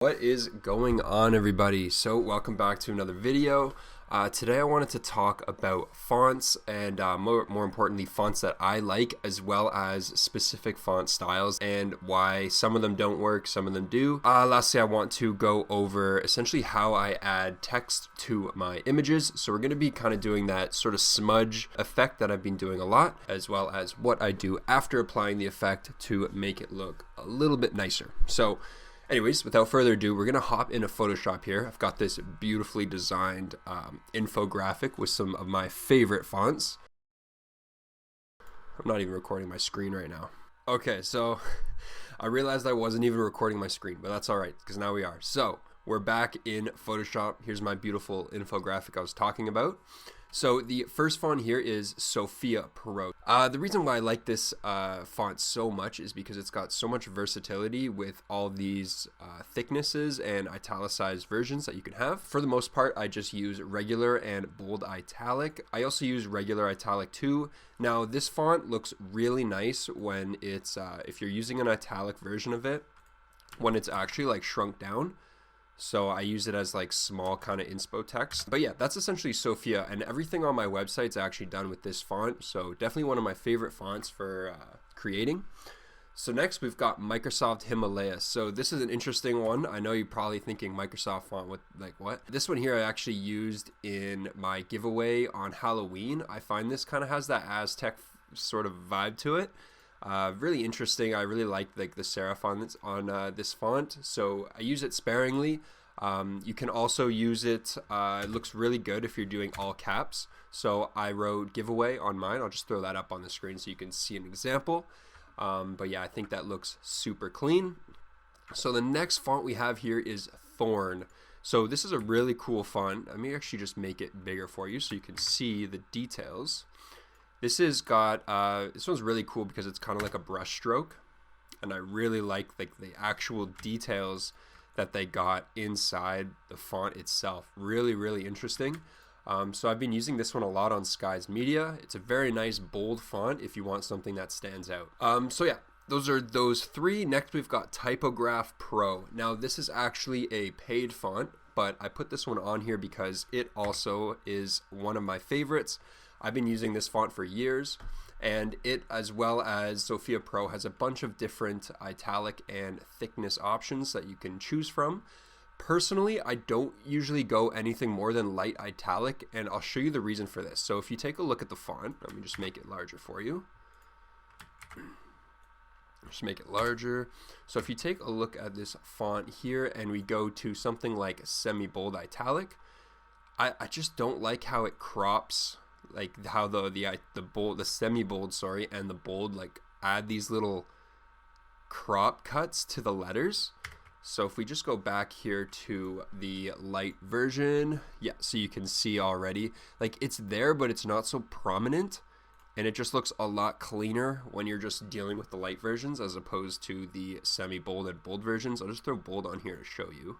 What is going on, everybody? So welcome back to another video. Today I wanted to talk about fonts and more importantly fonts that I like, as well as specific font styles and why some of them don't work, some of them do. Lastly, I want to go over essentially how I add text to my images. So we're going to be kind of doing that sort of smudge effect that I've been doing a lot, as well as what I do after applying the effect to make it look a little bit nicer. So anyways, without further ado, we're going to hop into Photoshop here. I've got this beautifully designed infographic with some of my favorite fonts. I'm not even recording my screen right now. Okay, so I realized I wasn't even recording my screen, but that's all right because now we are. So we're back in Photoshop. Here's my beautiful infographic I was talking about. So the first font here is Sophia Pro. The reason why I like this font so much is because it's got so much versatility with all these thicknesses and italicized versions that you can have. For the most part, I just use regular and bold italic. I also use regular italic too. Now this font looks really nice when it's, if you're using an italic version of it, when it's actually like shrunk down. So I use it as like small kind of inspo text. But yeah, that's essentially Sophia, and everything on my website's actually done with this font. So definitely one of my favorite fonts for creating. So next we've got Microsoft Himalaya. So this is an interesting one. I know you're probably thinking Microsoft font, with like what? This one here I actually used in my giveaway on Halloween. I find this kind of has that Aztec sort of vibe to it. Really interesting. I really like the serif on this font, so I use it sparingly. You can also use it, it looks really good if you're doing all caps. So I wrote giveaway on mine. I'll just throw that up on the screen so you can see an example. But yeah, I think that looks super clean. So the next font we have here is Thorn. So this is a really cool font. I may actually just make it bigger for you so you can see the details. This has got, this one's really cool because it's kind of like a brush stroke, and I really like the actual details that they got inside the font itself. Really, really interesting. So I've been using this one a lot on Sky's Media. It's a very nice bold font if you want something that stands out. So yeah, those are those three. Next we've got Typograph Pro. Now this is actually a paid font, but I put this one on here because it also is one of my favorites. I've been using this font for years, and it, as well as Sophia Pro, has a bunch of different italic and thickness options that you can choose from. Personally, I don't usually go anything more than light italic, and I'll show you the reason for this. So if you take a look at the font, let me just make it larger for you. Just make it larger. So if you take a look at this font here and we go to something like semi-bold italic, I just don't like how it crops, like how the semi-bold, sorry, and the bold like add these little crop cuts to the letters. So if we just go back here to the light version, yeah, so you can see already like it's there, but it's not so prominent, and it just looks a lot cleaner when you're just dealing with the light versions as opposed to the semi-bold and bold versions. I'll just throw bold on here to show you.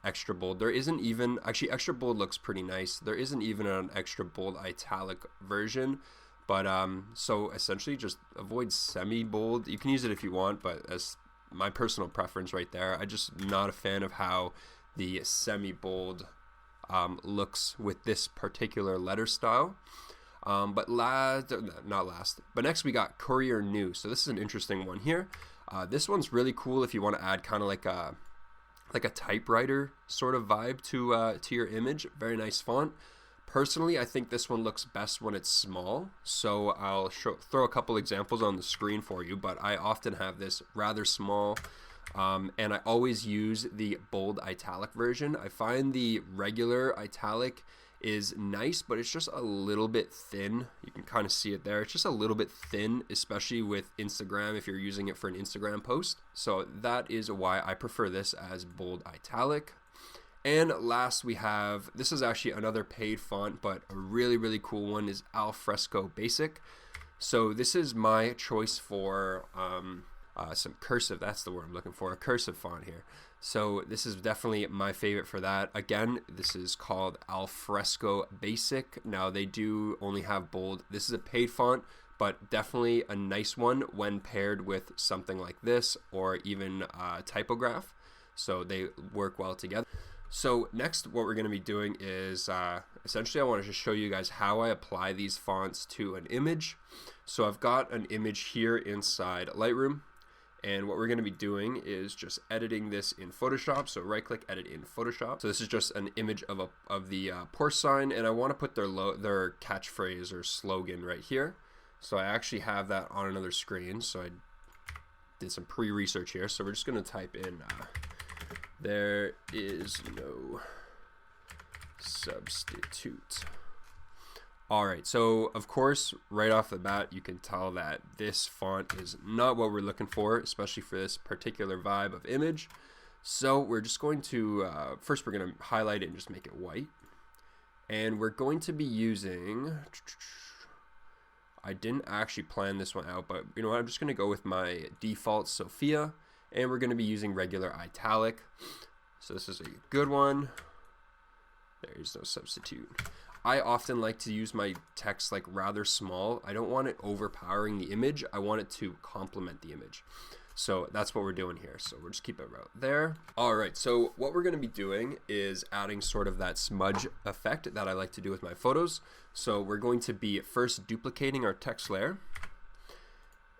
Extra bold. There isn't even, actually extra bold looks pretty nice. There isn't even an extra bold italic version, but so essentially just avoid semi-bold. You can use it if you want, but as my personal preference right there, I'm just not a fan of how the semi-bold looks with this particular letter style. But next we got Courier New. So this is an interesting one here. This one's really cool if you want to add kind of like a typewriter sort of vibe to your image. Very nice font. Personally, I think this one looks best when it's small, so I'll throw a couple examples on the screen for you, but I often have this rather small, and I always use the bold italic version. I find the regular italic is nice, but it's just a little bit thin. You can kind of see it there. It's just a little bit thin, especially with Instagram if you're using it for an Instagram post. So that is why I prefer this as bold italic. And last we have, this is actually another paid font, but a really, really cool one is Alfresco Basic. So this is my choice for some cursive, that's the word I'm looking for, a cursive font here. So this is definitely my favorite for that. Again, this is called Alfresco Basic. Now they do only have bold. This is a paid font, but definitely a nice one when paired with something like this or even typograph. so they work well together. So next, what we're going to be doing is essentially I want to just show you guys how I apply these fonts to an image. So I've got an image here inside Lightroom, and what we're going to be doing is just editing this in Photoshop. So right click, edit in Photoshop. So this is just an image of the Porsche sign, and I want to put their catchphrase or slogan right here. So I actually have that on another screen, so I did some pre-research here. So we're just going to type in there is no substitute. Alright, so of course, right off the bat, you can tell that this font is not what we're looking for, especially for this particular vibe of image. So we're just going to, first we're going to highlight it and just make it white. And we're going to be using, I didn't actually plan this one out, but you know what, I'm just going to go with my default Sophia, and we're going to be using regular italic. So this is a good one. There is no substitute. I often like to use my text like rather small. I don't want it overpowering the image. I want it to complement the image. So that's what we're doing here. So we'll just keep it right there. All right, so what we're gonna be doing is adding sort of that smudge effect that I like to do with my photos. So we're going to be first duplicating our text layer,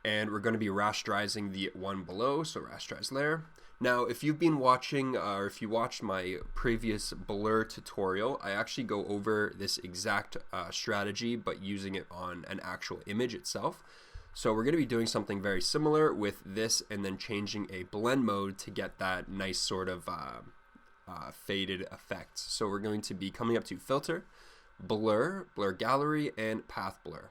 and we're gonna be rasterizing the one below, so rasterize layer. Now, if you've been watching, or if you watched my previous blur tutorial, I actually go over this exact strategy, but using it on an actual image itself. So we're going to be doing something very similar with this, and then changing a blend mode to get that nice sort of faded effect. So we're going to be coming up to filter, blur, blur gallery, and path blur.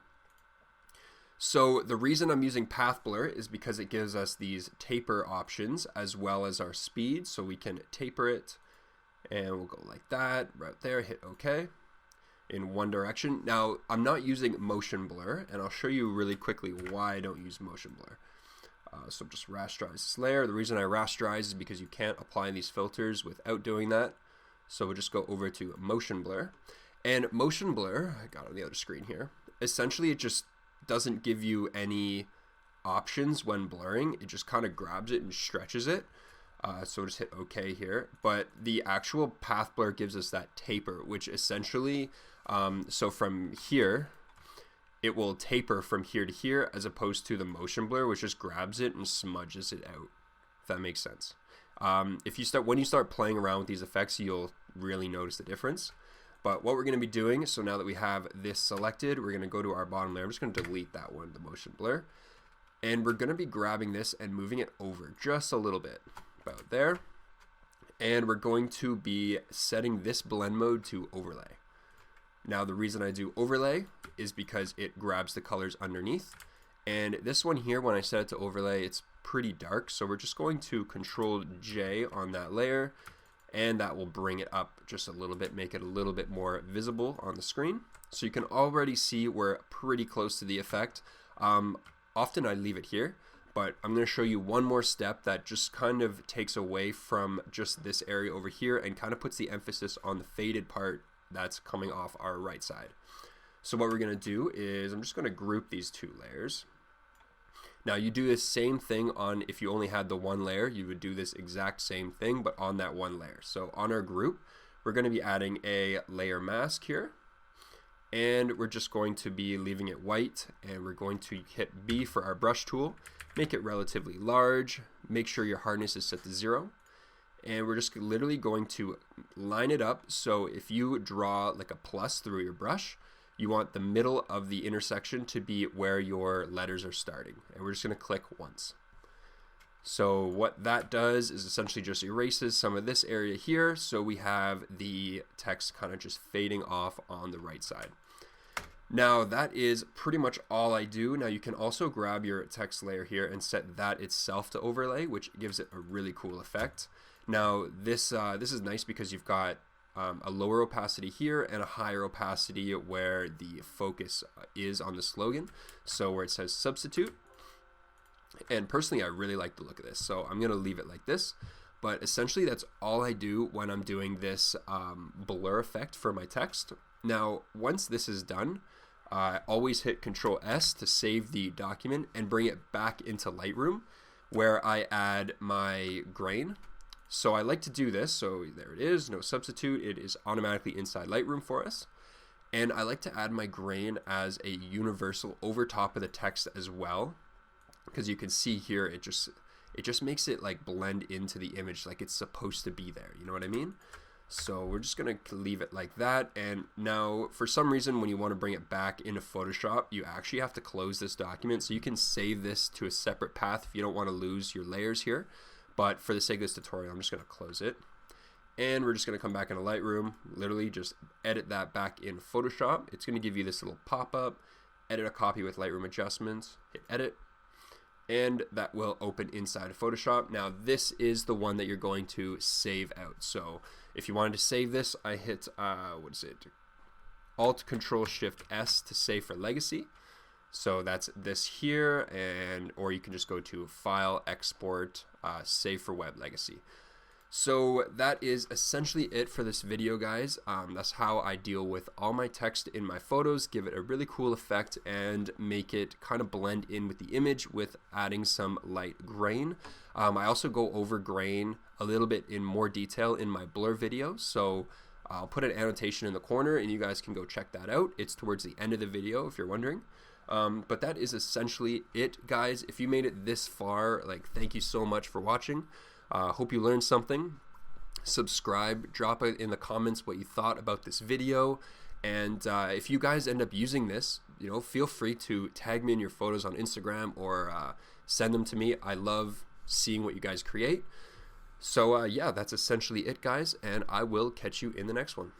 So the reason I'm using path blur is because it gives us these taper options as well as our speed. So we can taper it, and we'll go like that right there, hit OK in one direction. Now I'm not using motion blur, and I'll show you really quickly why I don't use motion blur. So just rasterize this layer. The reason I rasterize is because you can't apply these filters without doing that. So we'll just go over to motion blur, and motion blur, I got it on the other screen here. Essentially it just doesn't give you any options when blurring. It just kind of grabs it and stretches it. So just hit OK here. But the actual path blur gives us that taper, which essentially, so from here, it will taper from here to here, as opposed to the motion blur, which just grabs it and smudges it out, if that makes sense. When you start playing around with these effects, you'll really notice the difference. But what we're going to be doing, so now that we have this selected, we're going to go to our bottom layer. I'm just going to delete that one, the motion blur. And we're going to be grabbing this and moving it over just a little bit, about there. And we're going to be setting this blend mode to overlay. Now the reason I do overlay is because it grabs the colors underneath. And this one here, when I set it to overlay, it's pretty dark. So we're just going to Control J on that layer, and that will bring it up just a little bit, make it a little bit more visible on the screen. So you can already see we're pretty close to the effect. Often I leave it here, but I'm going to show you one more step that just kind of takes away from just this area over here and kind of puts the emphasis on the faded part that's coming off our right side. So what we're going to do is I'm just going to group these two layers. Now you do this same thing on, if you only had the one layer, you would do this exact same thing, but on that one layer. So on our group, we're going to be adding a layer mask here, and we're just going to be leaving it white, and we're going to hit B for our brush tool, make it relatively large, make sure your hardness is set to 0, and we're just literally going to line it up. So if you draw like a plus through your brush, you want the middle of the intersection to be where your letters are starting. And we're just going to click once. So what that does is essentially just erases some of this area here, so we have the text kind of just fading off on the right side. Now that is pretty much all I do. Now you can also grab your text layer here and set that itself to overlay, which gives it a really cool effect. Now this is nice because you've got a lower opacity here and a higher opacity where the focus is on the slogan, so where it says substitute. And personally I really like the look of this, so I'm gonna leave it like this. But essentially that's all I do when I'm doing this blur effect for my text. Now once this is done, I always hit Control S to save the document and bring it back into Lightroom, where I add my grain. So I like to do this. So there it is, no substitute. It is automatically inside Lightroom for us. And I like to add my grain as a universal over top of the text as well, because you can see here it just makes it like blend into the image like it's supposed to be there. You know what I mean? So we're just going to leave it like that. And now for some reason, when you want to bring it back into Photoshop, you actually have to close this document. So you can save this to a separate path if you don't want to lose your layers here. But for the sake of this tutorial, I'm just going to close it. And we're just going to come back into Lightroom, literally just edit that back in Photoshop. It's going to give you this little pop-up, edit a copy with Lightroom adjustments, hit edit, and that will open inside of Photoshop. Now this is the one that you're going to save out. So if you wanted to save this, I hit Alt Control Shift S to save for legacy. So that's this here, and or you can just go to File, Export, Save for Web Legacy. So that is essentially it for this video, guys. That's how I deal with all my text in my photos, give it a really cool effect and make it kind of blend in with the image with adding some light grain. I also go over grain a little bit in more detail in my blur video, so I'll put an annotation in the corner and you guys can go check that out. It's towards the end of the video if you're wondering. But that is essentially it, guys. If you made it this far, like, thank you so much for watching. Hope you learned something. Subscribe, drop it in the comments what you thought about this video, and if you guys end up using this, you know, feel free to tag me in your photos on Instagram or send them to me. I love seeing what you guys create. So yeah, that's essentially it, guys, and I will catch you in the next one.